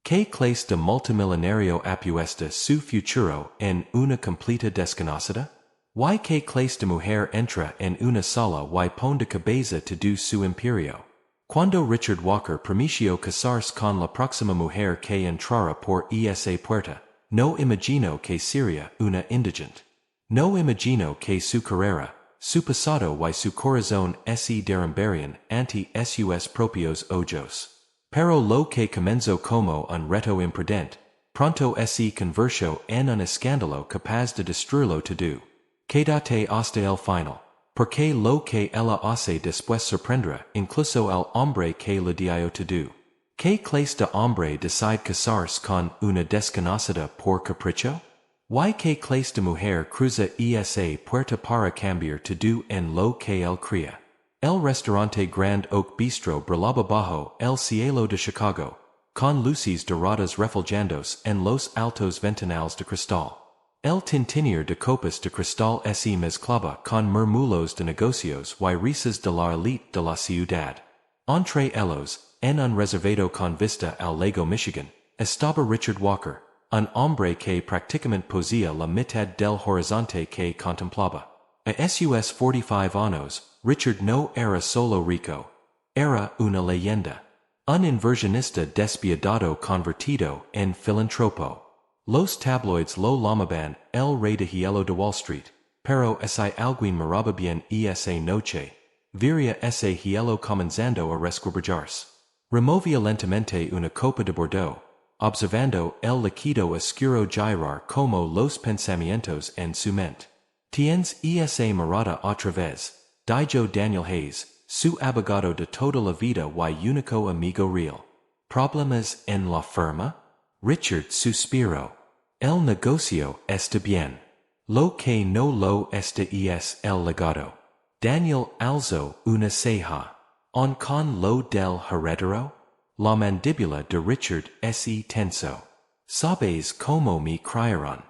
¿Qué clase de multimillonario apuesta su futuro en una completa desconocida? ¿Y qué clase de mujer entra en una sala y pone de cabeza todo su imperio? Cuando Richard Walker prometió casarse con la próxima mujer que entrara por esa puerta, no imagino que sería una indigente. No imagino que su carrera, su pasado y su corazón se derrumbarían ante sus propios ojos. Pero lo que comenzó como un reto imprudente, pronto se convirtió en un escándalo capaz de destruirlo todo. Quédate hasta el final, porque lo que ella hace después sorprendrá incluso al hombre que le dio todo. ¿Qué clase de hombre decide casarse con una desconocida por capricho? ¿Y qué clase de mujer cruza esa puerta para cambiar todo en lo que él crea? El restaurante Grand Oak Bistro brillaba bajo el cielo de Chicago, con luces doradas refulgentes en los altos ventanales de cristal. El tintinir de copas de cristal se mezclaba con murmullos de negocios y risas de la elite de la ciudad. Entre ellos, en un reservado con vista al lago Michigan, estaba Richard Walker, un hombre que prácticamente poseía la mitad del horizonte que contemplaba. A sus 45 años, Richard no era solo rico. Era una leyenda. Un inversionista despiadado convertido en filantropo. Los tabloids lo llamaban el rey de hielo de Wall Street, pero si alguien miraba bien esa noche, vería ese hielo comenzando a resquebrajarse. Removía lentamente una copa de Bordeaux, observando el líquido oscuro girar como los pensamientos en su mente. Tienes esa mirada otra vez, dijo Daniel Hayes, su abogado de toda la vida y único amigo real. ¿Problemas en la firma? Richard suspiró. El negocio está bien. Lo que no lo está es el legado. Daniel alzó una ceja. ¿On con lo del heredero? La mandíbula de Richard se tensó. ¿Sabes cómo me criaron?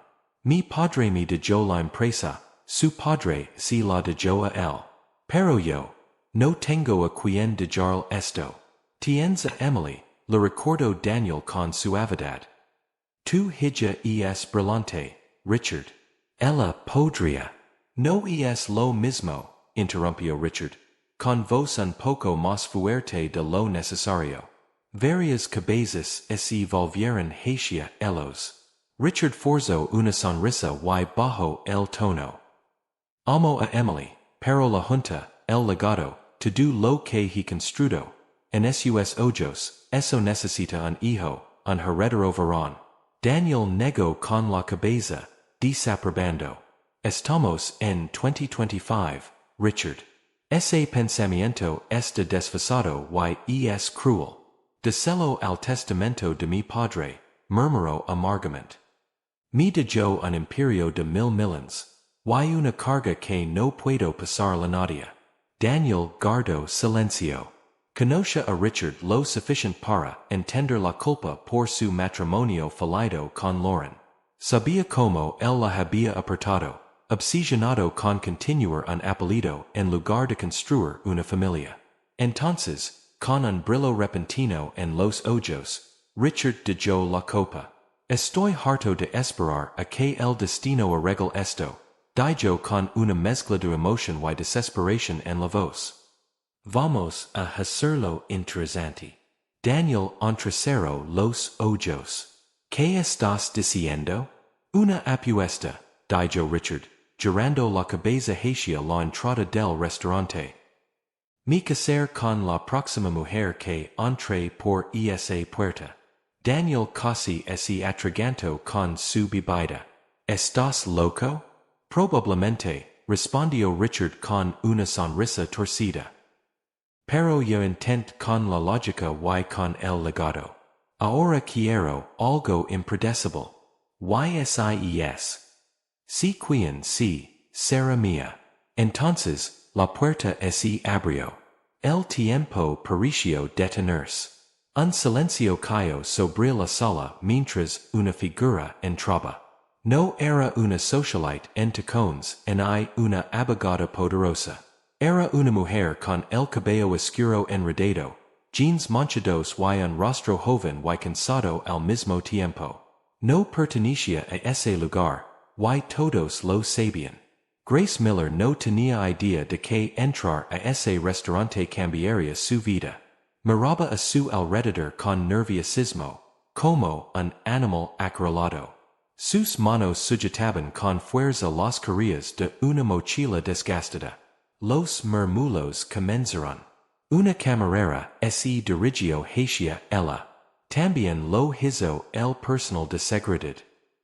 Mi padre me dio la empresa, su padre se la dio a él. Pero yo no tengo a quien dejar esto. Tienes a Emily, le recordó Daniel con suavidad. Tu hija es brillante, Richard. Ella podría. No es lo mismo, interrumpió Richard, con voz un poco más fuerte de lo necesario. Varias cabezas se volvieron hacia ellos. Richard forzó una sonrisa y bajó el tono. Amo a Emily, pero la junta, el legado, todo lo que he construido, en sus ojos, eso necesita un hijo, un heredero varón. Daniel negó con la cabeza, desaprobando. Estamos en 2025, Richard. Ese pensamiento está desfasado y es cruel. Deselo al testamento de mi padre, murmuró amargamente. Me dio un imperio de 1000 millones, y una carga que no puedo pasar la nadie. Daniel guardó silencio. Conoce a Richard lo suficiente para entender la culpa por su matrimonio fallido con Lauren. Sabía cómo él la había apartado, obsesionado con continuar un apellido en lugar de construir una familia. Entonces, con un brillo repentino en los ojos, Richard dio la copa. Estoy harto de esperar a que el destino arregle esto, dijo con una mezcla de emoción y desesperación en la voz. Vamos a hacerlo interesante. Daniel entrecerró los ojos. ¿Qué estás diciendo? Una apuesta, dijo Richard, girando la cabeza hacia la entrada del restaurante. Me casar con la próxima mujer que entre por esa puerta. Daniel casi se atragantó con su bebida. ¿Estás loco? Probablemente, respondió Richard con una sonrisa torcida. Pero yo intento con la lógica y con el legado. Ahora quiero algo impredecible. Yes. Si quien sí, será mía. Entonces, la puerta se abrió. El tiempo pareció detenerse. Un silencio cayó sobre la sala mientras una figura entraba. No era una socialite en tacones ni una abogada poderosa. Era una mujer con el cabello oscuro enredado, jeans manchados y un rostro joven y cansado al mismo tiempo. No pertenecía a ese lugar, y todos lo sabían. Grace Miller no tenía idea de que entrar a ese restaurante cambiaría su vida. Miraba a su alrededor con nerviosismo, como un animal acorralado. Sus manos sujetaban con fuerza las correas de una mochila desgastada. Los murmullos comenzaron. Una camarera se dirigió hacia ella. También lo hizo el personal de seguridad.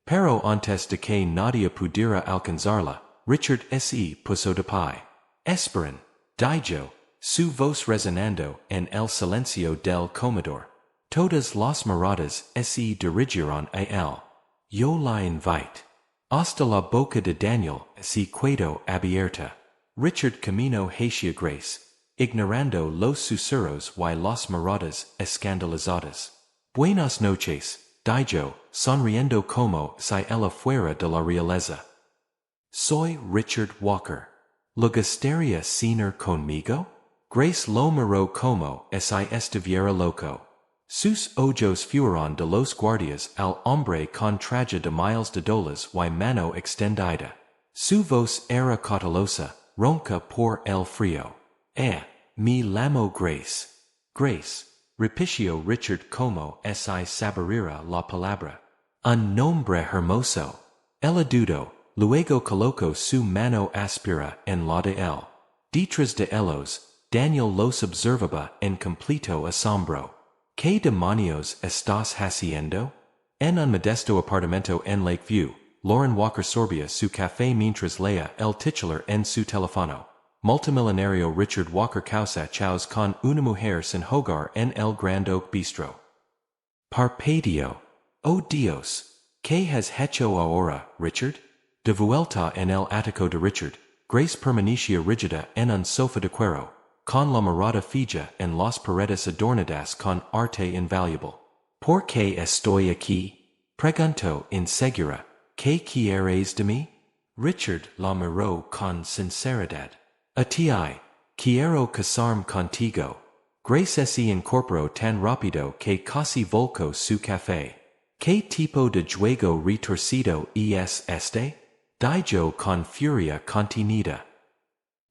Pero antes de que nadie pudiera alcanzarla, Richard se puso de pie. Esperen, dijo, su voz resonando en el silencio del comedor. Todas las miradas se dirigieron a él. Yo la invite. Hasta la boca de Daniel se quedó abierta. Richard caminó hacia Grace, ignorando los susurros y las miradas escandalizadas. Buenas noches, dijo, sonriendo como si ella fuera de la realeza. Soy Richard Walker. ¿Le gustaría cenar conmigo? Grace lo miró como si estuviera loco. Sus ojos fueron de los guardias al hombre con traje de miles de dólares y mano extendida. Su voz era cautelosa, ronca por el frío. Me llamo Grace. Grace, repitió Richard como si saboreara la palabra. Un nombre hermoso. Ella dudó, luego colocó su mano áspera en la de él. Detrás de ellos, Daniel los observaba en completo asombro. ¿Qué demonios estás haciendo? En un modesto apartamento en Lakeview, Lauren Walker sorbía su café mientras leía el titular en su teléfono. Multimillonario Richard Walker causa chaos con una mujer sin hogar en el Grand Oak Bistro. Parpadeó. Oh Dios, ¿qué has hecho ahora, Richard? De vuelta en el ático de Richard, Grace permanecía rígida en un sofá de cuero, con la mirada fija en las paredes adornadas con arte invaluable. ¿Por qué estoy aquí? Preguntó insegura. ¿Qué quieres de mí? Richard la miró con sinceridad. A ti, quiero casarme contigo. Grace se incorporó tan rápido que casi volcó su café. ¿Qué tipo de juego retorcido es este? Dijo con furia contenida.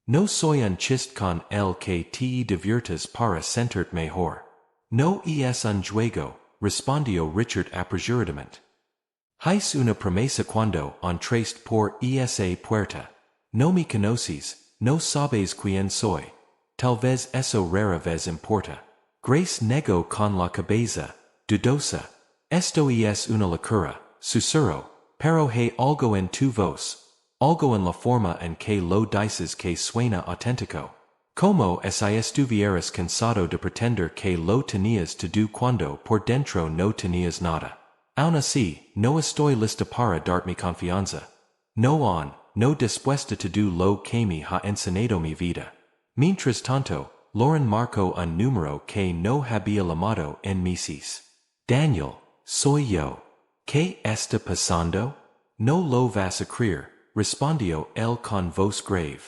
No soy un chiste con el que te diviertas para sentirte mejor. No es un juego, respondió Richard apresuradamente. Hice una promesa cuando entraste por esa puerta. No me conoces, no sabes quién soy. Tal vez eso rara vez importa. Grace negó con la cabeza, dudosa. Esto es una locura, susurró, pero hay algo en tu voz. Algo en la forma en que lo dices que suena auténtico. Como si estuvieras cansado de pretender que lo tenías todo cuando por dentro no tenías nada. Aun así, no estoy lista para dar mi confianza. No dispuesta to do lo que me ha enseñado mi vida. Mientras tanto, Lauren marcó un número que no había llamado en meses. Daniel, soy yo. ¿Qué está pasando? No lo vas a creer, respondió él con voz grave.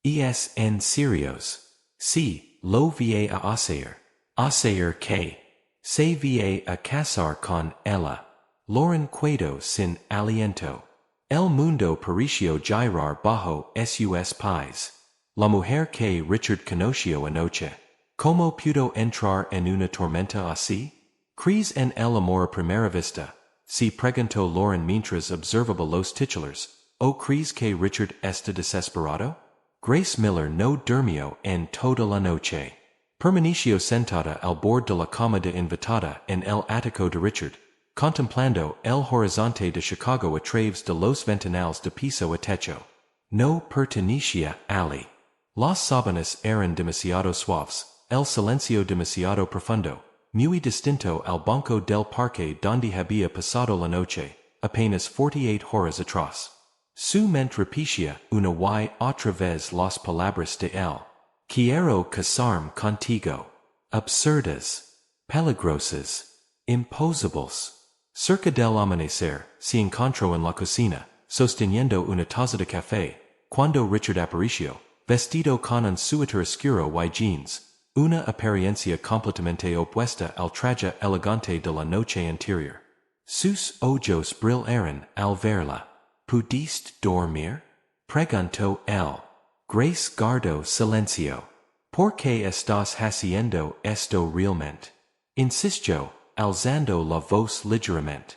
¿Es en serios? Sí, lo vi a hacer. ¿Hacer qué? Se vi a casar con ella. Lauren quedó sin aliento. El mundo pareció girar bajo sus pies. La mujer que Richard conoció anoche. ¿Cómo pudo entrar en una tormenta así? ¿Crees en el amor a primera vista? Se preguntó Lauren mientras observaba los titulares. ¿O crees que Richard está desesperado? Grace Miller no durmió en toda la noche. Permaneció sentada al borde de la cama de invitada en el ático de Richard, contemplando el horizonte de Chicago a través de los ventanales de piso a techo. No pertenecía allí. Las sábanas eran demasiado suaves, el silencio demasiado profundo, muy distinto al banco del parque donde había pasado la noche, apenas 48 horas atrás. Su mente repetía una y otra vez las palabras de él. Quiero casarme contigo. Absurdas. Peligrosas. Imposibles. Cerca del amanecer, se encontró en la cocina, sosteniendo una taza de café, cuando Richard apareció, vestido con un suéter oscuro y jeans, una apariencia completamente opuesta al traje elegante de la noche anterior. Sus ojos brillaron al verla. ¿Pudiste dormir? Preguntó él. Grace guardó silencio. ¿Por qué estás haciendo esto realmente? Insistió, alzando la voz ligeramente.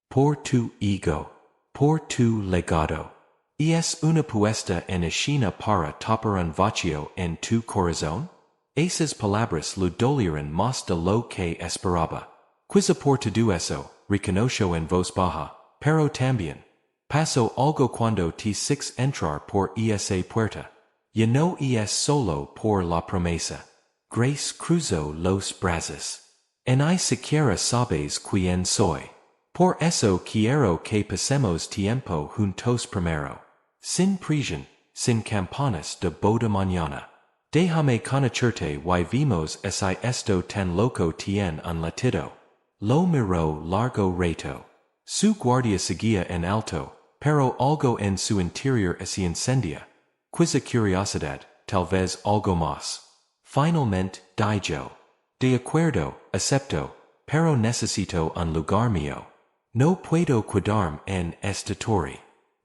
Por tu ego. Por tu legado. ¿Y es una puesta en escena para tapar un vacío en tu corazón? Esas palabras lo dolieron más de lo que esperaba. Quizá por todo eso, reconoció en voz baja, pero también. Pasó algo cuando te six entrar por esa puerta. Y no es solo por la promesa. Grace cruzó los brazos. Ni siquiera sabes quién soy. Por eso quiero que pasemos tiempo juntos primero. Sin prisión, sin campanas de boda mañana. Déjame conocerte y vimos si esto tan loco tiene un latido. Lo miró largo rato. Su guardia seguía en alto, pero algo en su interior se incendia. Quizá curiosidad, tal vez algo más. Finalmente, dijo. De acuerdo, acepto, pero necesito un lugar mío. No puedo quedarme en esta torre.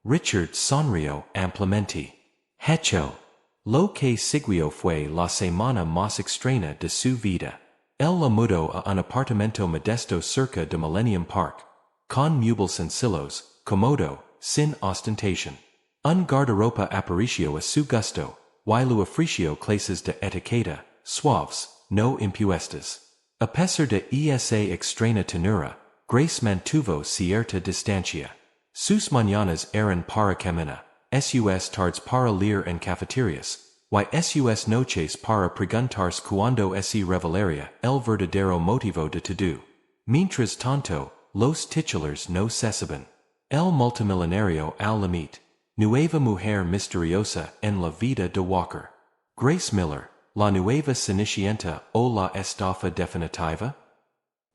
Richard sonrió ampliamente. Hecho. Lo que siguió fue la semana más extraña de su vida. Él la mudó a un apartamento modesto cerca de Millennium Park, con muebles sencillos, cómodo, sin ostentación. Un guardarropa apareció a su gusto, y lo ofreció clases de etiqueta, suaves, no impuestas. A pesar de esa extraña tenura, Grace mantuvo cierta distancia. Sus mañanas eran para caminar, sus tardes para leer en cafeterias, y sus noches para preguntarse cuando se revelaría el verdadero motivo de todo. Mientras tanto, los titulares no cesaban. El multimillonario al límite. Nueva mujer misteriosa en la vida de Walker. Grace Miller, la nueva cenicienta o la estafa definitiva?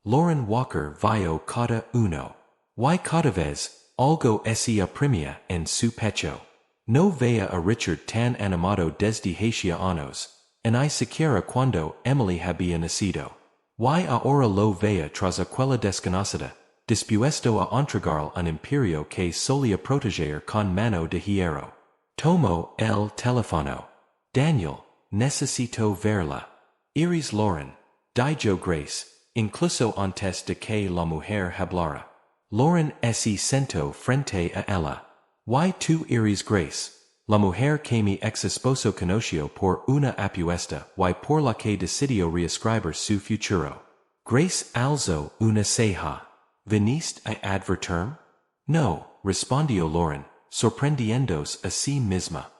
Lauren Walker vio cada uno. Y cada vez, algo se oprimía en su pecho. No veía a Richard tan animado desde hacía años, ni siquiera cuando Emily había nacido. Y ahora lo veía tras aquella desconocida, dispuesto a entregar un imperio que solía proteger con mano de hierro. Tomó el teléfono. Daniel, necesito verla. Iris Lauren, dijo Grace, incluso antes de que la mujer hablara. Lauren se sentó frente a ella. Y tú Iris Grace, la mujer que mi ex esposo conoció por una apuesta y por la que decidió reescribir su futuro. Grace alzó una ceja. ¿Viniste a advertirme? No, respondió Lauren, sorprendiéndose a sí misma.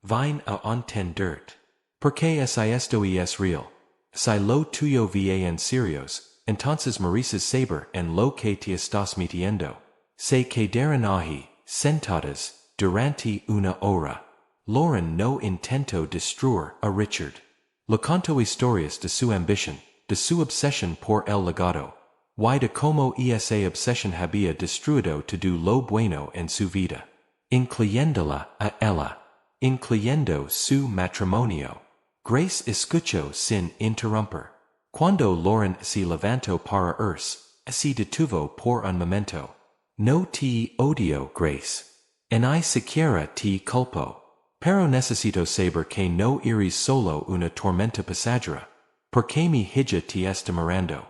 Vine a entenderte. Porque si esto es real. Si lo tuyo vie en serios, entonces mereces saber en lo que te estás metiendo. Se quedaron allí, sentadas, durante una hora. Lauren no intentó destruir a Richard. Le contó historias de su ambición, de su obsesión por el legado, y de cómo esa obsesión había destruido todo lo bueno en su vida, incluyéndola a ella, incluyendo su matrimonio. Grace escuchó sin interrumpir. Cuando Lauren se levantó para irse, se detuvo por un momento. No te odio, Grace. Ni siquiera te culpo. Pero necesito saber que no eres solo una tormenta pasajera. Porque mi hija te está mirando.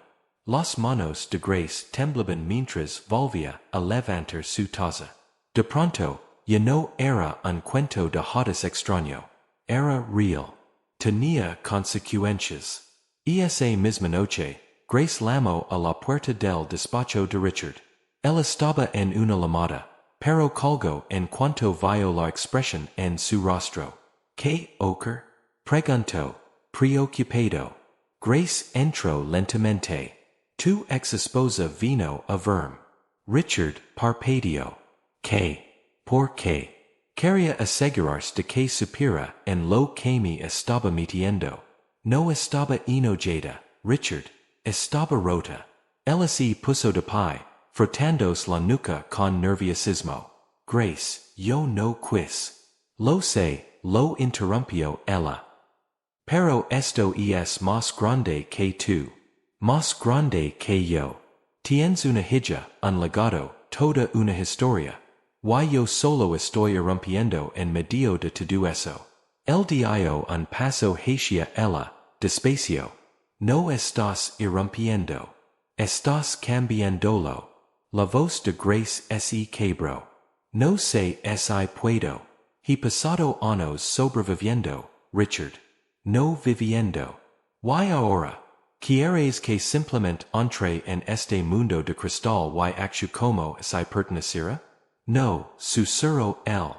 Las manos de Grace temblaban mientras volvía a levantar su taza. De pronto, ya no era un cuento de hadas extraño. Era real. Tenía consecuencias. Esa misma noche, Grace llamó a la puerta del despacho de Richard. Él estaba en una llamada, pero colgó en cuanto vio la expresión en su rostro. ¿Qué ocurre? Preguntó, preocupado. Grace entró lentamente. Tu ex esposa vino a verme. Richard parpadeó. ¿Qué? ¿Por qué? Quería asegurarse de que supiera en lo que me estaba metiendo. No estaba enojada, Richard. Estaba rota. Ella se puso de pie, frotándose la nuca con nerviosismo. Grace, yo no quis. Lo sé, lo interrumpió ella. Pero esto es más grande que tú. Más grande que yo. Tienes una hija, un legado, toda una historia. Y yo solo estoy irrumpiendo en medio de todo eso. El dio un paso hacia ella, despacio. No estás irrumpiendo. Estás cambiándolo. La voz de Grace se quebró. No sé si puedo. He pasado años sobreviviendo, Richard. No viviendo. Y ahora, ¿quieres que simplemente entre en este mundo de cristal y actúe como si perteneciera? No, susurró él.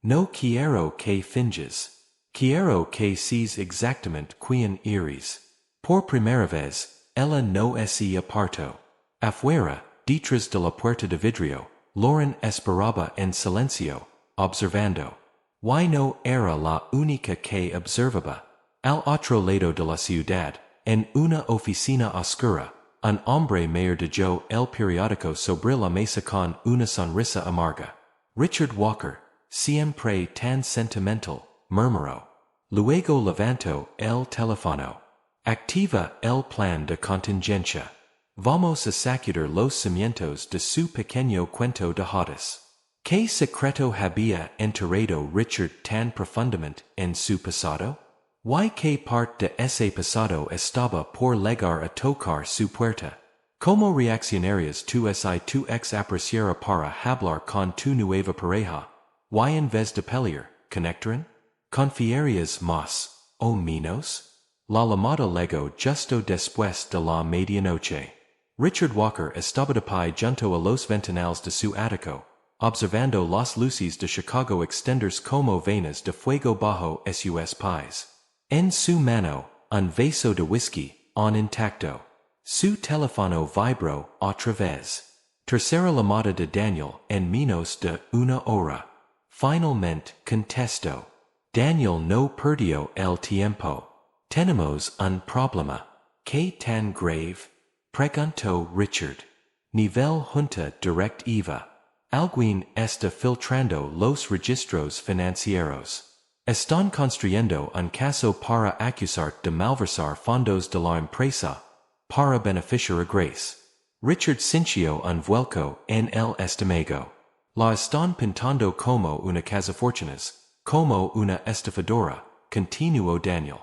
No quiero que finges. Quiero que seas exactamente quien eres. Por primera vez, ella no se apartó. Afuera, detrás de la puerta de vidrio, Lauren esperaba en silencio, observando. Y no era la única que observaba. Al otro lado de la ciudad, en una oficina oscura, un hombre mayor leyó el periódico sobre la mesa con una sonrisa amarga. Richard Walker, siempre tan sentimental, murmuró. Luego levantó el teléfono. Activa el plan de contingencia. Vamos a sacudir los cimientos de su pequeño cuento de hadas. ¿Qué secreto había enterrado Richard tan profundamente en su pasado? ¿Y qué parte de ese pasado estaba por llegar a tocar su puerta? ¿Cómo reaccionarías tú si tu ex apareciera para hablar con tu nueva pareja? ¿Y en vez de pelear, conectarían? ¿Confiarías más, o menos? La llamada llegó justo después de la medianoche. Richard Walker estaba de pie junto a los ventanales de su ático, observando las luces de Chicago extenderse como venas de fuego bajo sus pies. En su mano, un vaso de whisky, aún intacto. Su teléfono vibró otra vez. Tercera llamada de Daniel en menos de una hora. Finalmente contestó. Daniel no perdió el tiempo. Tenemos un problema. ¿Qué tan grave? Preguntó Richard. Nivel junta directiva. Alguien está filtrando los registros financieros. Están construyendo un caso para acusar de malversar fondos de la empresa, para beneficiar a Grace. Richard sintió un vuelco en el estómago. La están pintando como una cazafortunas, como una estafadora, continuó Daniel.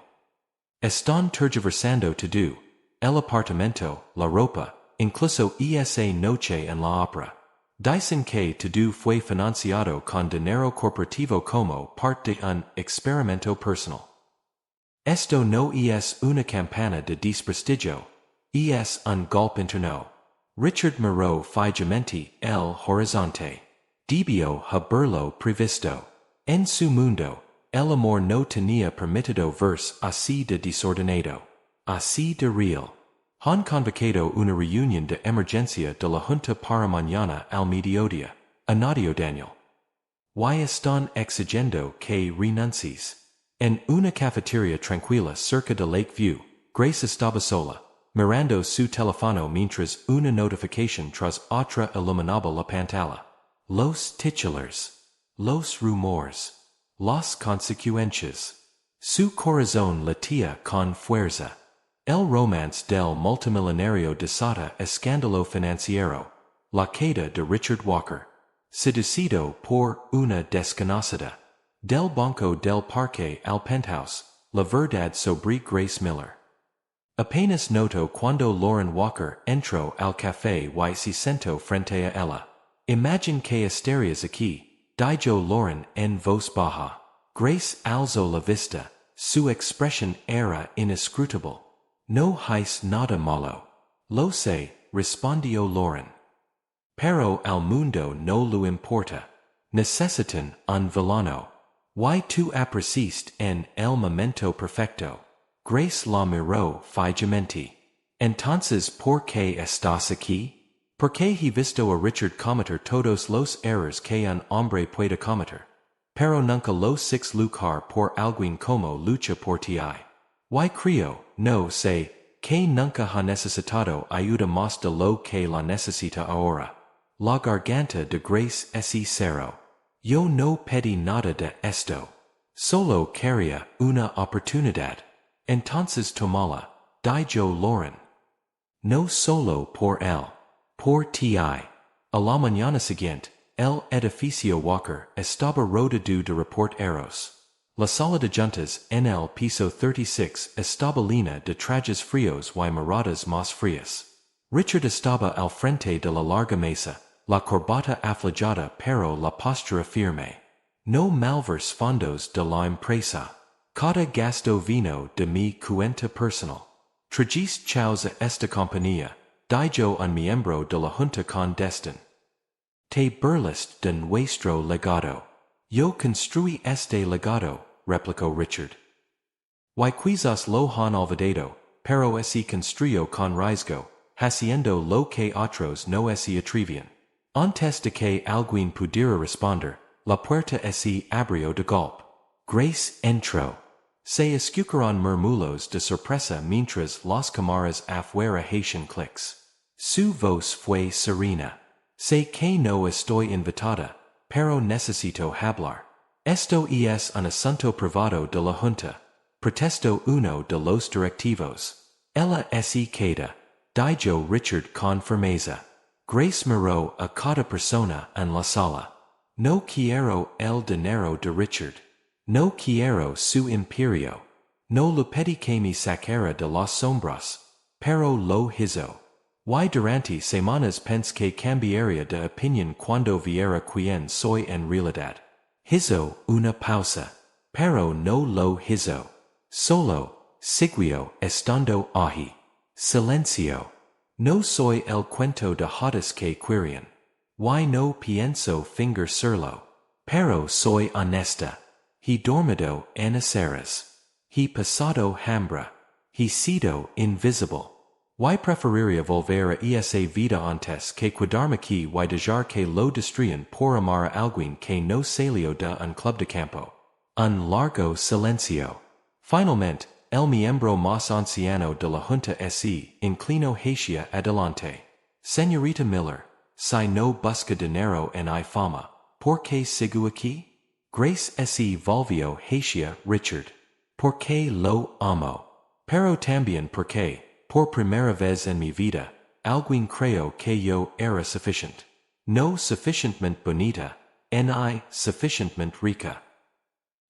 Están tergiversando todo, el apartamento, la ropa, incluso esa noche en la ópera. Dicen que todo fue financiado con dinero corporativo como parte de un experimento personal. Esto no es una campana de desprestigio, es un golpe interno. Richard miró fijamente el horizonte. Debió haberlo previsto. En su mundo, el amor no tenía permitido verse así de desordenado, así de real. Han convocado una reunión de emergencia de la Junta para mañana al mediodía, añadió Daniel. Y están exigiendo que renuncies. En una cafetería tranquila cerca de Lakeview, Grace estaba sola, mirando su teléfono mientras una notificación tras otra iluminaba la pantalla. Los titulares. Los rumores. Las consecuencias. Su corazón latía con fuerza. El romance del multimillonario desata escándalo financiero. La queda de Richard Walker. Seducido por una desconocida. Del banco del parque al penthouse. La verdad sobre Grace Miller. Apenas notó cuando Lauren Walker entró al café y se sentó frente a ella. Imagine que estarías aquí, dijo Lauren en voz baja. Grace alzó la vista, su expresión era inescrutable. No es nada malo. Lo sé, respondió Lauren. Pero al mundo no lo importa. Necesitan un villano. Y tú apareciste en el momento perfecto. Grace la miró fijamente. Entonces, ¿por qué estás aquí? Porque he visto a Richard cometer todos los errores que un hombre puede cometer. Pero nunca los luchar por alguien como lucha por ti. Y creo, no sé, que nunca ha necesitado ayuda más de lo que la necesita ahora. La garganta de Grace es cero. Yo no pedí nada de esto. Solo quería una oportunidad. Entonces tomala. Dijo Lauren. No solo por él. Por ti. A la mañana siguiente, el edificio Walker estaba rodeado de reporteros. La sala de juntas en el piso 36 estaba llena de trajes fríos y miradas más frías. Richard estaba al frente de la larga mesa, la corbata afligada pero la postura firme. No malvers fondos de la empresa. Cada gasto vino de mi cuenta personal. Trajiste chaos a esta compañía, dijo un miembro de la junta con destin. Te burlaste de nuestro legado. Yo construí este legado, replicó Richard. Y quizás lo han olvidado, pero ese construyó con riesgo, haciendo lo que otros no se atrevían. Antes de que alguien pudiera responder, la puerta se abrió de golpe. Grace entró. Se escucharon murmullos de sorpresa mientras las cámaras afuera hacían clics. Su voz fue serena. Sé que no estoy invitada, pero necesito hablar. Esto es un asunto privado de la junta. Protestó uno de los directivos. Ella se queda, dijo Richard con firmeza. Grace miró a cada persona en la sala. No quiero el dinero de Richard. No quiero su imperio. No lo pedí que me sacara de las sombras, pero lo hizo. Y durante semanas pensé que cambiaría de opinión cuando viera quién soy en realidad. Hizo una pausa, pero no lo hizo. Solo siguió estando allí. Silencio. No soy el cuento de hadas que querían. Y no pienso fingírselo. Pero soy honesta. He dormido en aceras. He pasado hambre. He sido invisible. Y preferiría volver a esa vida antes que quedarme aquí y dejar que lo destruyan por amar a alguien que no salió de un club de campo. Un largo silencio. Finalmente, el miembro más anciano de la junta se inclinó hacia adelante. Señorita Miller, si no busca dinero en I fama, ¿por qué sigo aquí? Grace se volvió hacia Richard. Porque lo amo. Pero también porque, por primera vez en mi vida, alguien creyó que yo era suficiente. No suficientemente bonita, ni suficientemente rica.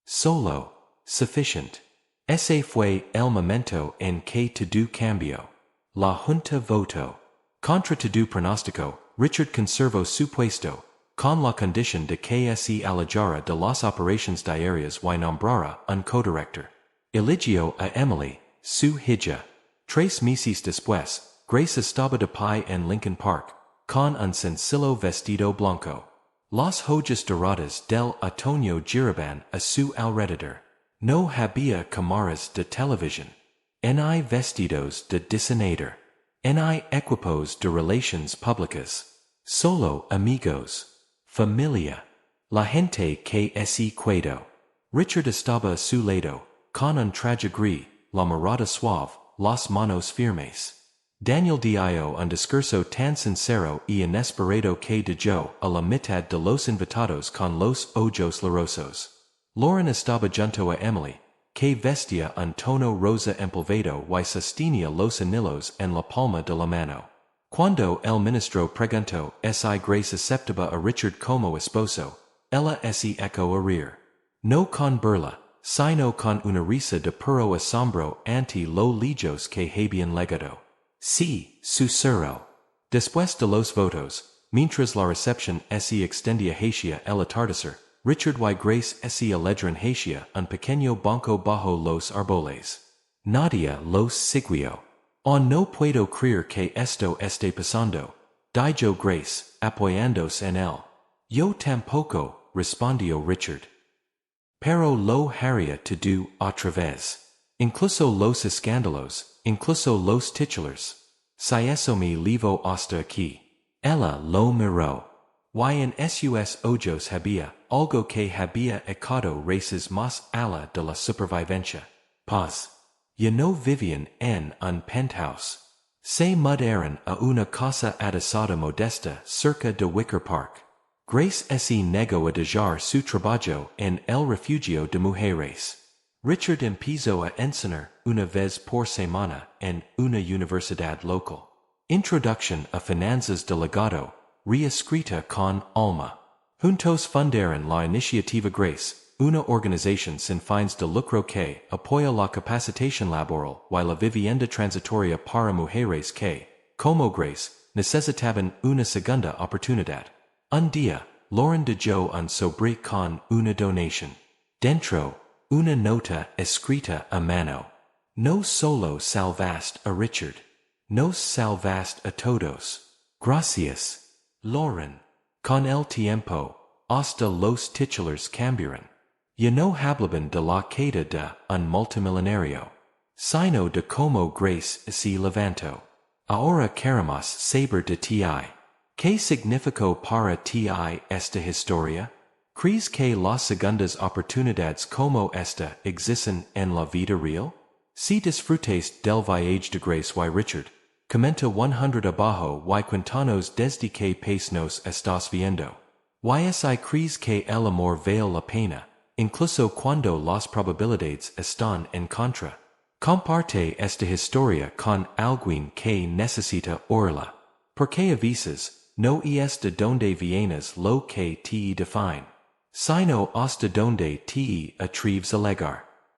Solo sufficient. Ese fue el momento en que todo cambió. La junta votó. Contra todo pronóstico, Richard conservó su puesto, con la condición de que se alejara de las operaciones diarias y nombrara un codirector. Eligió a Emily, su hija. 3 meses después, Grace estaba de pie en Lincoln Park, con un sencillo vestido blanco. Las joyas doradas del otoño giraban a su alrededor. No había cámaras de televisión. Ni vestidos de diseñador. Ni equipos de relaciones públicas. Solo amigos. Familia. La gente que se quedó. Richard estaba a su lado, con un traje gris, la mirada suave, las manos firmes. Daniel dio un discurso tan sincero y inesperado que dejó a la mitad de los invitados con los ojos llorosos. Lauren estaba junto a Emily, que vestía un tono rosa empolvado y sostenía los anillos en la palma de la mano. Cuando el ministro preguntó si Grace aceptaba a Richard como esposo, ella se echó a reír. No con burla, sino con una risa de puro asombro ante lo lejos que habían legado. Sí, susurró. Después de los votos, mientras la recepción se extendía hacia el atardecer, Richard y Grace se alejaron hacia un pequeño banco bajo los árboles. Nadia los siguió. Oh, no puedo creer que esto esté pasando, dijo Grace, apoyándose en él. Yo tampoco, respondió Richard. Pero lo haría todo otra vez. Incluso los escándalos, incluso los titulares. Si eso me llevó hasta aquí. Ella lo miró. Y en sus ojos había algo que había echado raíces más allá de la supervivencia. Paz. Ya no vivían en un penthouse. Se mudaron a una casa adosada modesta cerca de Wicker Park. Grace se nego a dejar su trabajo en el refugio de mujeres. Richard empezó a enseñar una vez por semana en una universidad local. Introduction a Finanzas del Legado, reescrita con alma. Juntos fundaron la iniciativa Grace, una organización sin fines de lucro que apoya la capacitación laboral y la vivienda transitoria para mujeres que, como Grace, necesitaban una segunda oportunidad. Un día, Lauren dio un sobre con una donación. Dentro, una nota escrita a mano. No solo salvaste a Richard. Nos salvaste a todos. Gracias, Lauren. Con el tiempo, hasta los titulares cambiaron. Ya no hablaban de la queda de un multimillonario, sino de como Grace se levantó. Ahora queremos saber de ti. ¿Qué significó para ti esta historia? ¿Crees que las segundas oportunidades como esta existen en la vida real? Si disfrutes del viaje de Grace y Richard, comenta 100 abajo y cuéntanos desde qué país nos estás viendo. Si crees que el amor vale la pena, incluso cuando las probabilidades están en contra. Comparte esta historia con alguien que necesita oírla. Porque a veces, no es de donde vienes lo que te define, sino hasta donde te atreves a llegar.